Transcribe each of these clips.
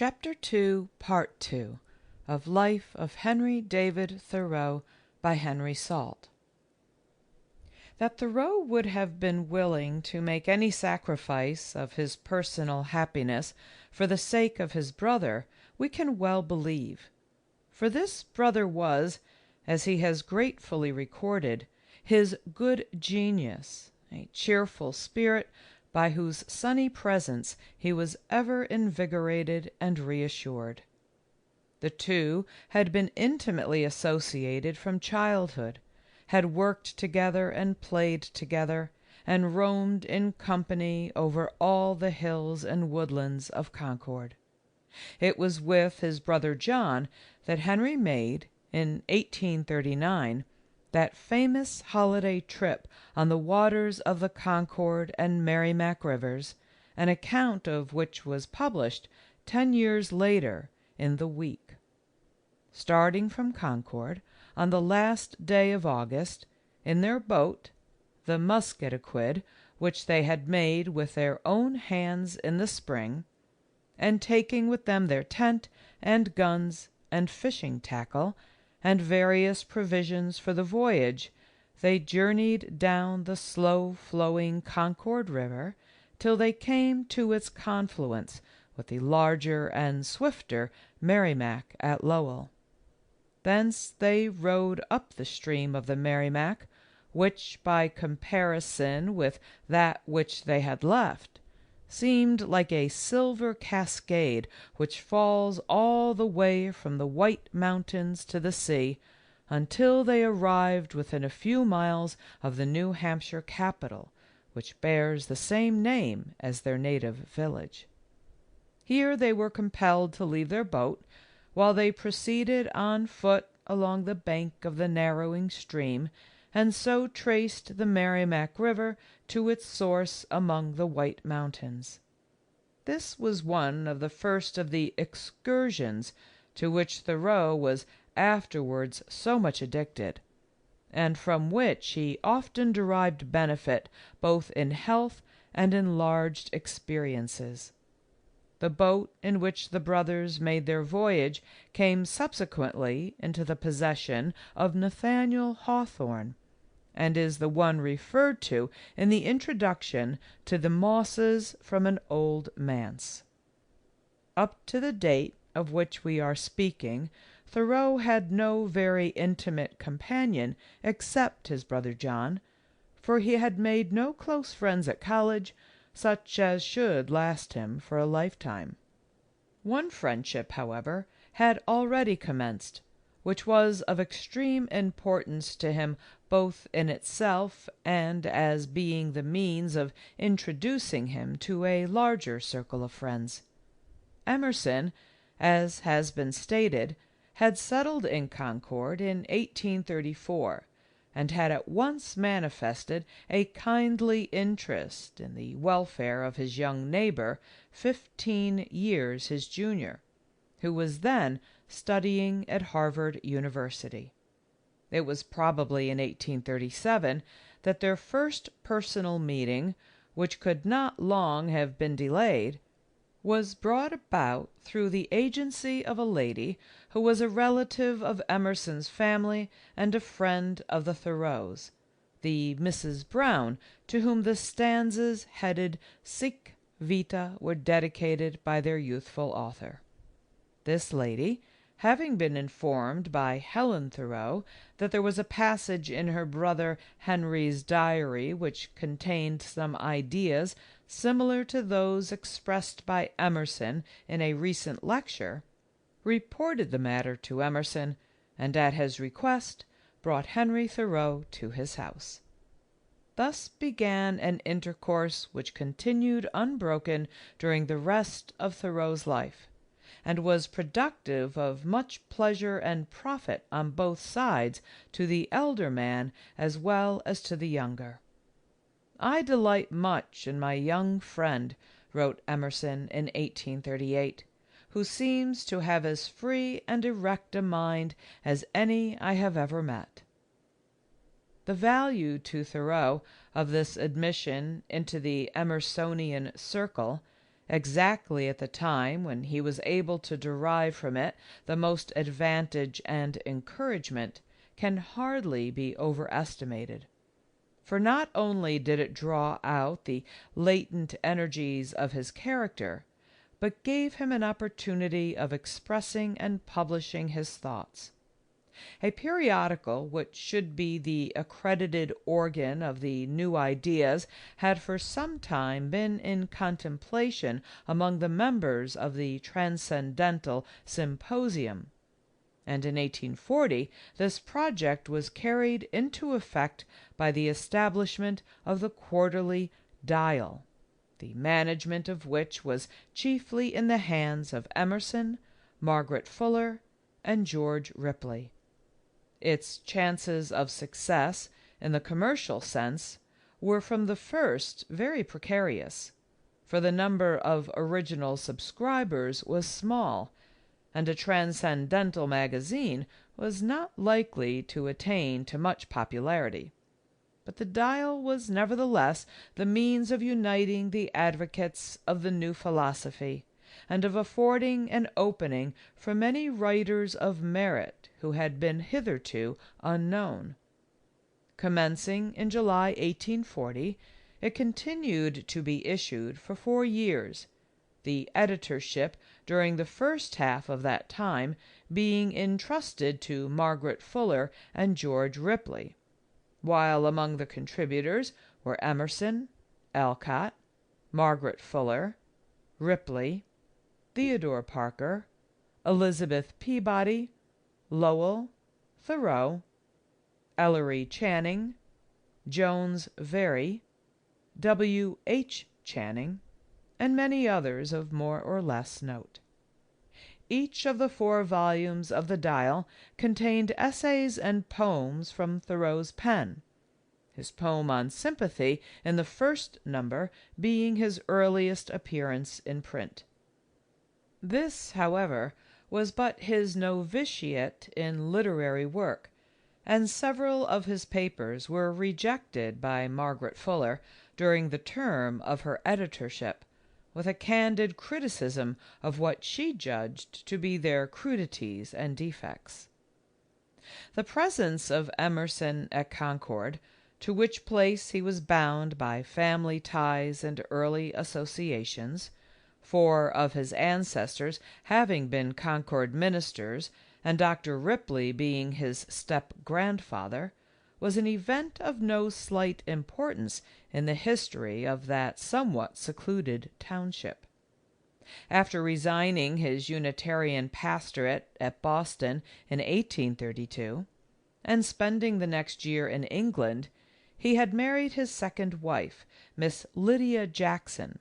Chapter 2, Part 2 of Life of Henry David Thoreau by Henry Salt. That Thoreau would have been willing to make any sacrifice of his personal happiness for the sake of his brother, we can well believe. For this brother was, as he has gratefully recorded, his good genius, a cheerful spirit by whose sunny presence he was ever invigorated and reassured. The two had been intimately associated from childhood, had worked together and played together, and roamed in company over all the hills and woodlands of Concord. It was with his brother John that Henry made, in 1839, that famous holiday trip on the waters of the Concord and Merrimack rivers, an account of which was published 10 years later in the Week. Starting from Concord on the last day of August, in their boat, the Musketaquid, which they had made with their own hands in the spring, and taking with them their tent and guns and fishing tackle, and various provisions for the voyage, they journeyed down the slow-flowing Concord River till they came to its confluence with the larger and swifter Merrimack at Lowell. Thence they rowed up the stream of the Merrimack, which, by comparison with that which they had left, seemed like a silver cascade which falls all the way from the White Mountains to the sea, until they arrived within a few miles of the New Hampshire capital, which bears the same name as their native village. Here they were compelled to leave their boat, while they proceeded on foot along the bank of the narrowing stream, and so traced the Merrimack River to its source among the White Mountains. This was one of the first of the excursions to which Thoreau was afterwards so much addicted, and from which he often derived benefit both in health and enlarged experiences. The boat in which the brothers made their voyage came subsequently into the possession of Nathaniel Hawthorne, and is the one referred to in the introduction to the Mosses from an Old Manse. Up to the date of which we are speaking, Thoreau had no very intimate companion except his brother John, for he had made no close friends at college, such as should last him for a lifetime. One friendship, however, had already commenced, which was of extreme importance to him both in itself and as being the means of introducing him to a larger circle of friends. Emerson, as has been stated, had settled in Concord in 1834, and had at once manifested a kindly interest in the welfare of his young neighbor, 15 years his junior, who was then studying at Harvard University. It was probably in 1837 that their first personal meeting, which could not long have been delayed, was brought about through the agency of a lady who was a relative of Emerson's family and a friend of the Thoreaus, the Mrs. Brown to whom the stanzas headed Sic Vita were dedicated by their youthful author. This lady, having been informed by Helen Thoreau that there was a passage in her brother Henry's diary which contained some ideas similar to those expressed by Emerson in a recent lecture, reported the matter to Emerson, and at his request brought Henry Thoreau to his house. Thus began an intercourse which continued unbroken during the rest of Thoreau's life, and was productive of much pleasure and profit on both sides to the elder man as well as to the younger. "I delight much in my young friend," wrote Emerson in 1838, "who seems to have as free and erect a mind as any I have ever met." The value to Thoreau of this admission into the Emersonian circle exactly at the time when he was able to derive from it the most advantage and encouragement, can hardly be overestimated. For not only did it draw out the latent energies of his character, but gave him an opportunity of expressing and publishing his thoughts. A periodical which should be the accredited organ of the new ideas had for some time been in contemplation among the members of the Transcendental Symposium, and in 1840 this project was carried into effect by the establishment of the Quarterly Dial, the management of which was chiefly in the hands of Emerson, Margaret Fuller, and George Ripley. Its chances of success, in the commercial sense, were from the first very precarious, for the number of original subscribers was small, and a transcendental magazine was not likely to attain to much popularity. But the Dial was nevertheless the means of uniting the advocates of the new philosophy, and of affording an opening for many writers of merit who had been hitherto unknown. Commencing in July 1840, it continued to be issued for 4 years, the editorship during the first half of that time being entrusted to Margaret Fuller and George Ripley, while among the contributors were Emerson, Alcott, Margaret Fuller, Ripley, Theodore Parker, Elizabeth Peabody, Lowell, Thoreau, Ellery Channing, Jones Very, W. H. Channing, and many others of more or less note. Each of the 4 volumes of the Dial contained essays and poems from Thoreau's pen, his poem on sympathy in the first number being his earliest appearance in print. This, however, was but his novitiate in literary work, and several of his papers were rejected by Margaret Fuller during the term of her editorship, with a candid criticism of what she judged to be their crudities and defects. The presence of Emerson at Concord, to which place he was bound by family ties and early associations, 4 of his ancestors having been Concord ministers, and Dr. Ripley being his step-grandfather, was an event of no slight importance in the history of that somewhat secluded township. After resigning his Unitarian pastorate at Boston in 1832, and spending the next year in England, he had married his second wife, Miss Lydia Jackson,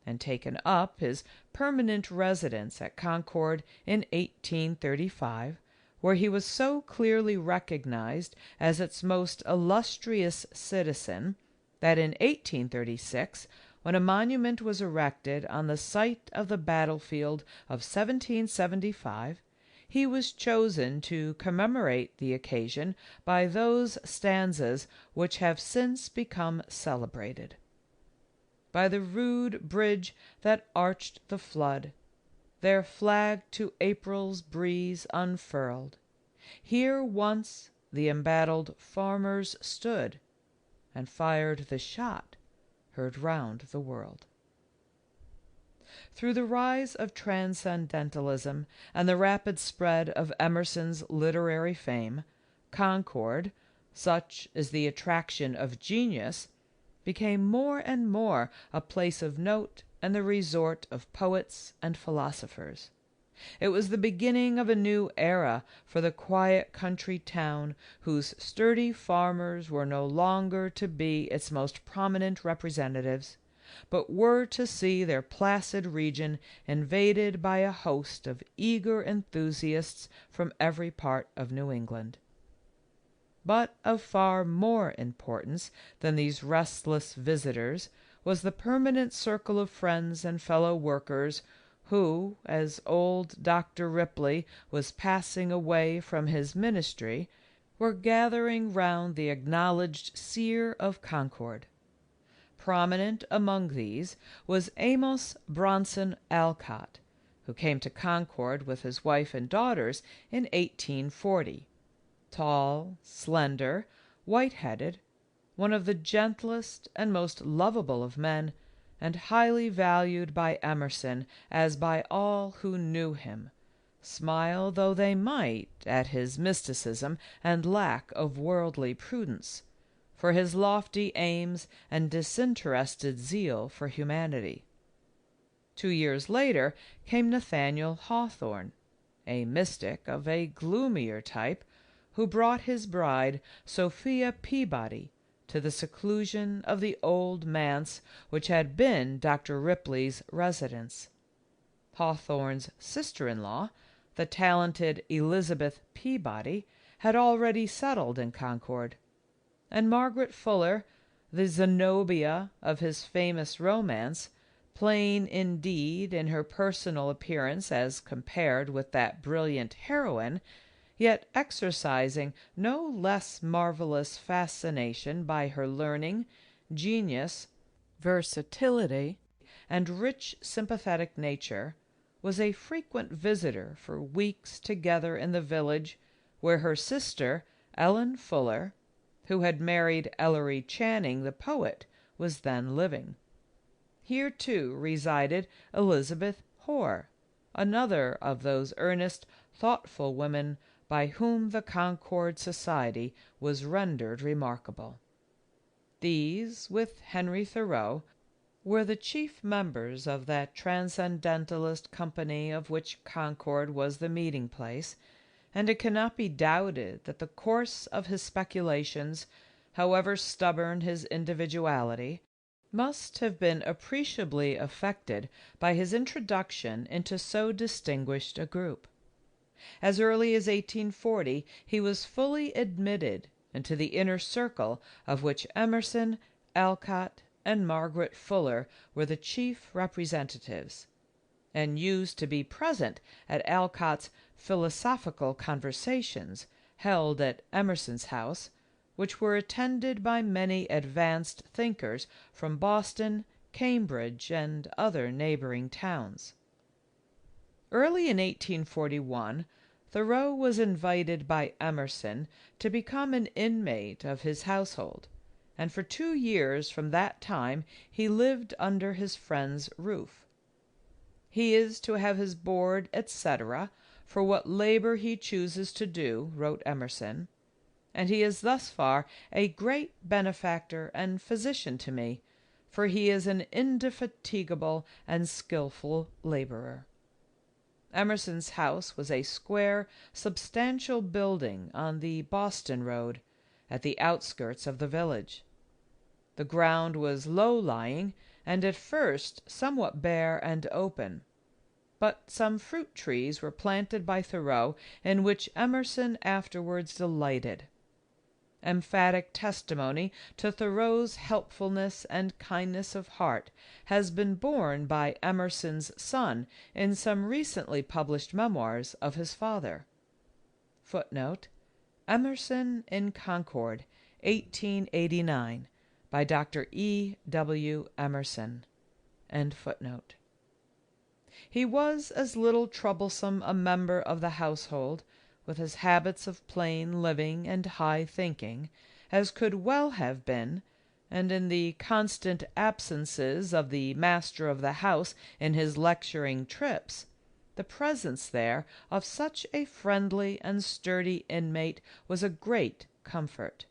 and taken up his permanent residence at Concord in 1835, where he was so clearly recognized as its most illustrious citizen that in 1836, when a monument was erected on the site of the battlefield of 1775, he was chosen to commemorate the occasion by those stanzas which have since become celebrated. By the rude bridge that arched the flood, their flag to April's breeze unfurled, here once the embattled farmers stood, and fired the shot heard round the world. Through the rise of transcendentalism and the rapid spread of Emerson's literary fame, Concord, such is the attraction of genius, became more and more a place of note and the resort of poets and philosophers. It was the beginning of a new era for the quiet country town whose sturdy farmers were no longer to be its most prominent representatives, but were to see their placid region invaded by a host of eager enthusiasts from every part of New England. But of far more importance than these restless visitors was the permanent circle of friends and fellow workers who, as old Dr. Ripley was passing away from his ministry, were gathering round the acknowledged seer of Concord. Prominent among these was Amos Bronson Alcott, who came to Concord with his wife and daughters in 1840. Tall, slender, white-headed, one of the gentlest and most lovable of men, and highly valued by Emerson as by all who knew him, smile though they might at his mysticism and lack of worldly prudence, for his lofty aims and disinterested zeal for humanity. 2 years later came Nathaniel Hawthorne, a mystic of a gloomier type, who brought his bride, Sophia Peabody, to the seclusion of the old manse which had been Dr. Ripley's residence. Hawthorne's sister-in-law, the talented Elizabeth Peabody, had already settled in Concord, and Margaret Fuller, the Zenobia of his famous romance, plain indeed in her personal appearance as compared with that brilliant heroine, yet exercising no less marvelous fascination by her learning, genius, versatility, and rich sympathetic nature, was a frequent visitor for weeks together in the village where her sister, Ellen Fuller, who had married Ellery Channing the poet, was then living. Here, too, resided Elizabeth Hoar, another of those earnest, thoughtful women by whom the Concord Society was rendered remarkable. These, with Henry Thoreau, were the chief members of that transcendentalist company of which Concord was the meeting place, and it cannot be doubted that the course of his speculations, however stubborn his individuality, must have been appreciably affected by his introduction into so distinguished a group. As early as 1840 he was fully admitted into the inner circle of which Emerson, Alcott, and Margaret Fuller were the chief representatives, and used to be present at Alcott's philosophical conversations held at Emerson's house, which were attended by many advanced thinkers from Boston, Cambridge, and other neighboring towns. Early in 1841, Thoreau was invited by Emerson to become an inmate of his household, and for 2 years from that time he lived under his friend's roof. "He is to have his board, etc., for what labor he chooses to do," wrote Emerson, "and he is thus far a great benefactor and physician to me, for he is an indefatigable and skilful laborer." Emerson's house was a square, substantial building on the Boston road, at the outskirts of the village. The ground was low-lying, and at first somewhat bare and open, but some fruit trees were planted by Thoreau in which Emerson afterwards delighted. Emphatic testimony to Thoreau's helpfulness and kindness of heart has been borne by Emerson's son in some recently published memoirs of his father. [Footnote: Emerson in Concord, 1889, by Dr. E. W. Emerson. End footnote. He was as little troublesome a member of the household, with his habits of plain living and high thinking, as could well have been, and in the constant absences of the master of the house in his lecturing trips, the presence there of such a friendly and sturdy inmate was a great comfort.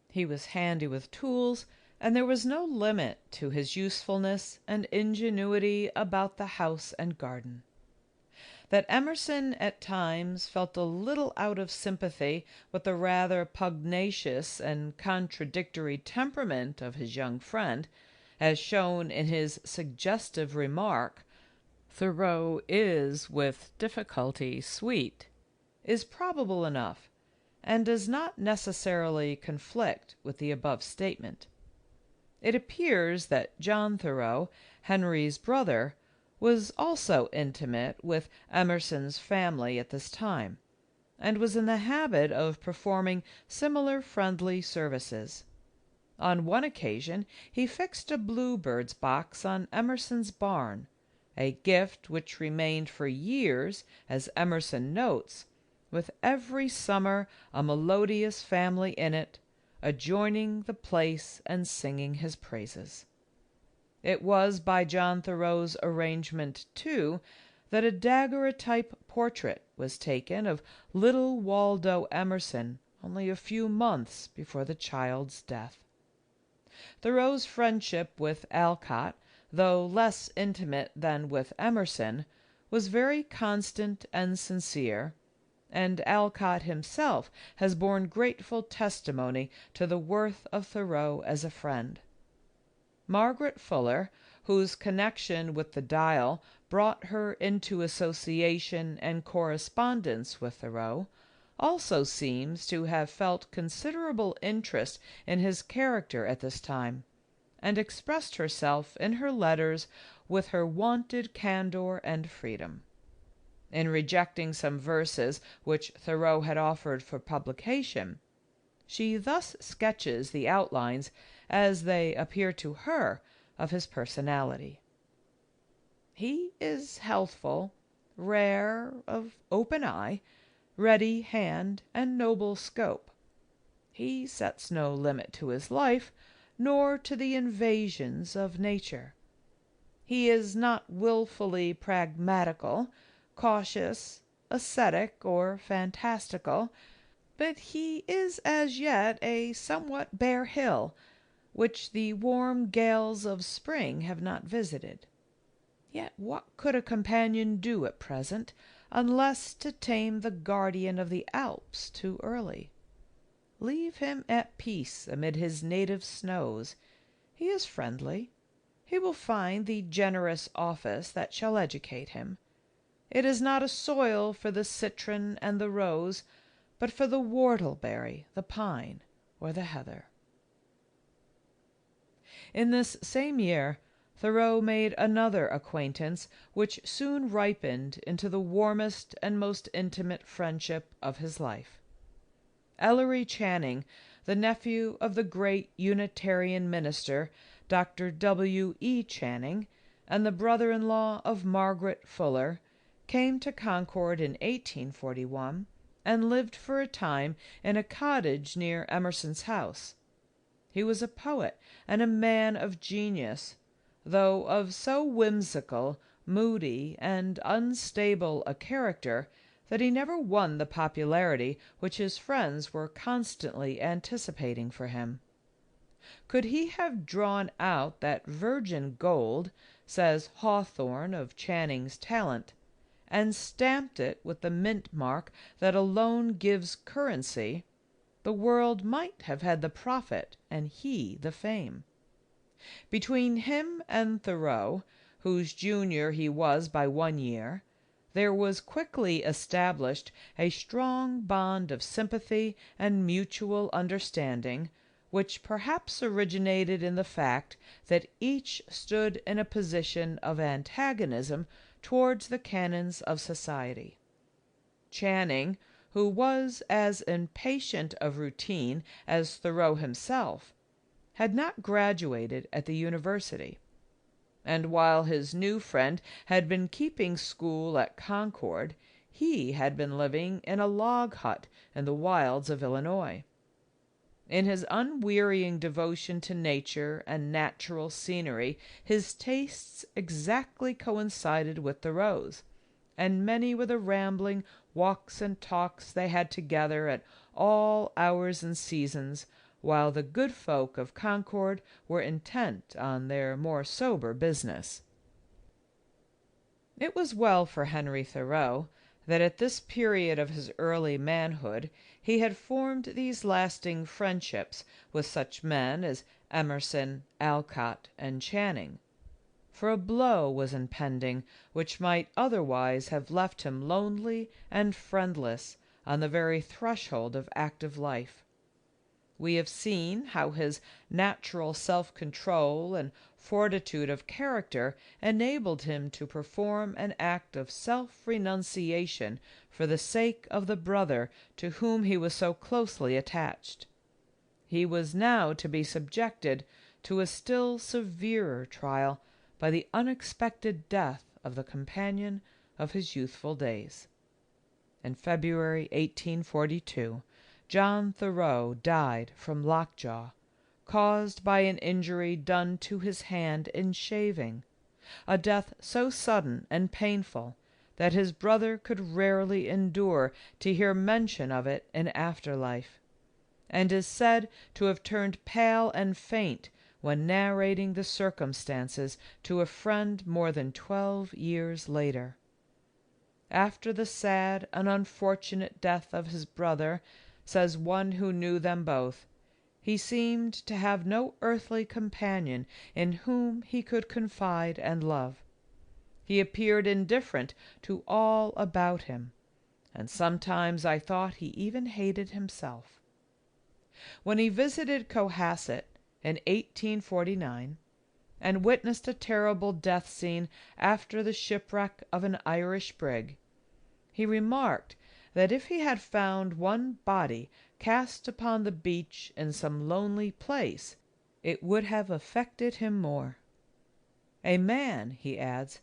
He was handy with tools, and there was no limit to his usefulness and ingenuity about the house and garden. That Emerson at times felt a little out of sympathy with the rather pugnacious and contradictory temperament of his young friend, as shown in his suggestive remark, "Thoreau is with difficulty sweet," is probable enough, and does not necessarily conflict with the above statement. It appears that John Thoreau, Henry's brother, was also intimate with Emerson's family at this time, and was in the habit of performing similar friendly services. On one occasion he fixed a bluebird's box on Emerson's barn, a gift which remained for years, as Emerson notes, with every summer a melodious family in it, adjoining the place and singing his praises. It was by John Thoreau's arrangement, too, that a daguerreotype portrait was taken of little Waldo Emerson only a few months before the child's death. Thoreau's friendship with Alcott, though less intimate than with Emerson, was very constant and sincere, and Alcott himself has borne grateful testimony to the worth of Thoreau as a friend. Margaret Fuller, whose connection with the Dial brought her into association and correspondence with Thoreau, also seems to have felt considerable interest in his character at this time, and expressed herself in her letters with her wonted candor and freedom. In rejecting some verses which Thoreau had offered for publication, she thus sketches the outlines, as they appear to her, of his personality. He is healthful, rare, of open eye, ready hand, and noble scope. He sets no limit to his life, nor to the invasions of nature. He is not wilfully pragmatical, cautious, ascetic, or fantastical, but he is as yet a somewhat bare hill, which the warm gales of spring have not visited. Yet what could a companion do at present, unless to tame the guardian of the Alps too early? Leave him at peace amid his native snows. He is friendly. He will find the generous office that shall educate him. It is not a soil for the citron and the rose, but for the whortleberry, the pine, or the heather. In this same year, Thoreau made another acquaintance which soon ripened into the warmest and most intimate friendship of his life. Ellery Channing, the nephew of the great Unitarian minister, Dr. W. E. Channing, and the brother-in-law of Margaret Fuller, came to Concord in 1841 and lived for a time in a cottage near Emerson's house. He was a poet and a man of genius, though of so whimsical, moody, and unstable a character that he never won the popularity which his friends were constantly anticipating for him. Could he have drawn out that virgin gold, says Hawthorne of Channing's talent, and stamped it with the mint mark that alone gives currency, the world might have had the profit and he the fame. Between him and Thoreau, whose junior he was by 1 year, there was quickly established a strong bond of sympathy and mutual understanding, which perhaps originated in the fact that each stood in a position of antagonism towards the canons of society. Channing, who was as impatient of routine as Thoreau himself, had not graduated at the university, and while his new friend had been keeping school at Concord, he had been living in a log hut in the wilds of Illinois. In his unwearying devotion to nature and natural scenery, his tastes exactly coincided with Thoreau's, and many were the rambling walks and talks they had together at all hours and seasons, while the good folk of Concord were intent on their more sober business. It was well for Henry Thoreau that at this period of his early manhood he had formed these lasting friendships with such men as Emerson, Alcott, and Channing, for a blow was impending which might otherwise have left him lonely and friendless on the very threshold of active life. We have seen how his natural self-control and fortitude of character enabled him to perform an act of self-renunciation for the sake of the brother to whom he was so closely attached. he was now to be subjected to a still severer trial by the unexpected death of the companion of his youthful days. In February 1842, John Thoreau died from lockjaw, caused by an injury done to his hand in shaving, a death so sudden and painful that his brother could rarely endure to hear mention of it in after life, and is said to have turned pale and faint when narrating the circumstances to a friend more than 12 years later. After the sad and unfortunate death of his brother, says one who knew them both, he seemed to have no earthly companion in whom he could confide and love. He appeared indifferent to all about him, and sometimes I thought he even hated himself. When he visited Cohasset in 1849, and witnessed a terrible death scene after the shipwreck of an Irish brig, he remarked that if he had found one body cast upon the beach in some lonely place, it would have affected him more. A man, he adds,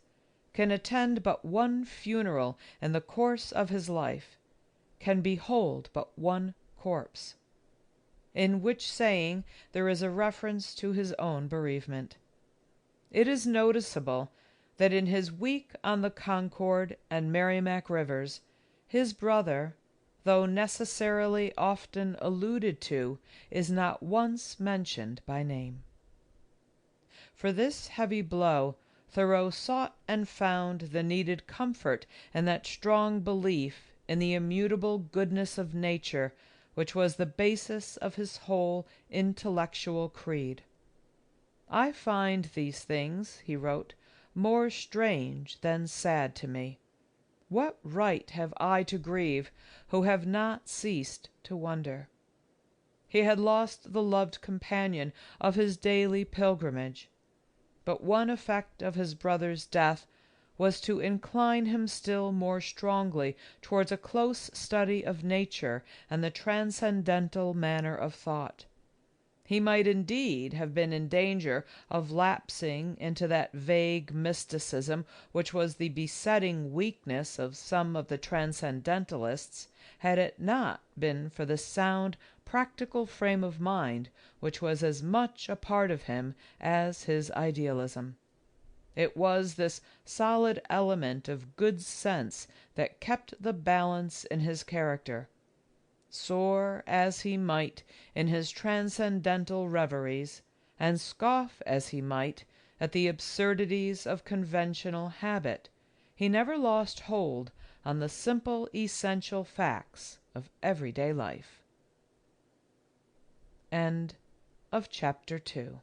can attend but one funeral in the course of his life, can behold but one corpse, in which saying there is a reference to his own bereavement. It is noticeable that in his week on the Concord and Merrimack rivers, his brother, though necessarily often alluded to, is not once mentioned by name. For this heavy blow, Thoreau sought and found the needed comfort in that strong belief in the immutable goodness of nature which was the basis of his whole intellectual creed. "I find these things," he wrote, "more strange than sad to me. What right have I to grieve, who have not ceased to wonder?" He had lost the loved companion of his daily pilgrimage, but one effect of his brother's death was to incline him still more strongly towards a close study of nature and the transcendental manner of thought. He might indeed have been in danger of lapsing into that vague mysticism which was the besetting weakness of some of the transcendentalists, had it not been for the sound, practical frame of mind which was as much a part of him as his idealism. It was this solid element of good sense that kept the balance in his character. Soar as he might in his transcendental reveries, and scoff as he might at the absurdities of conventional habit, he never lost hold on the simple essential facts of everyday life. End of Chapter 2.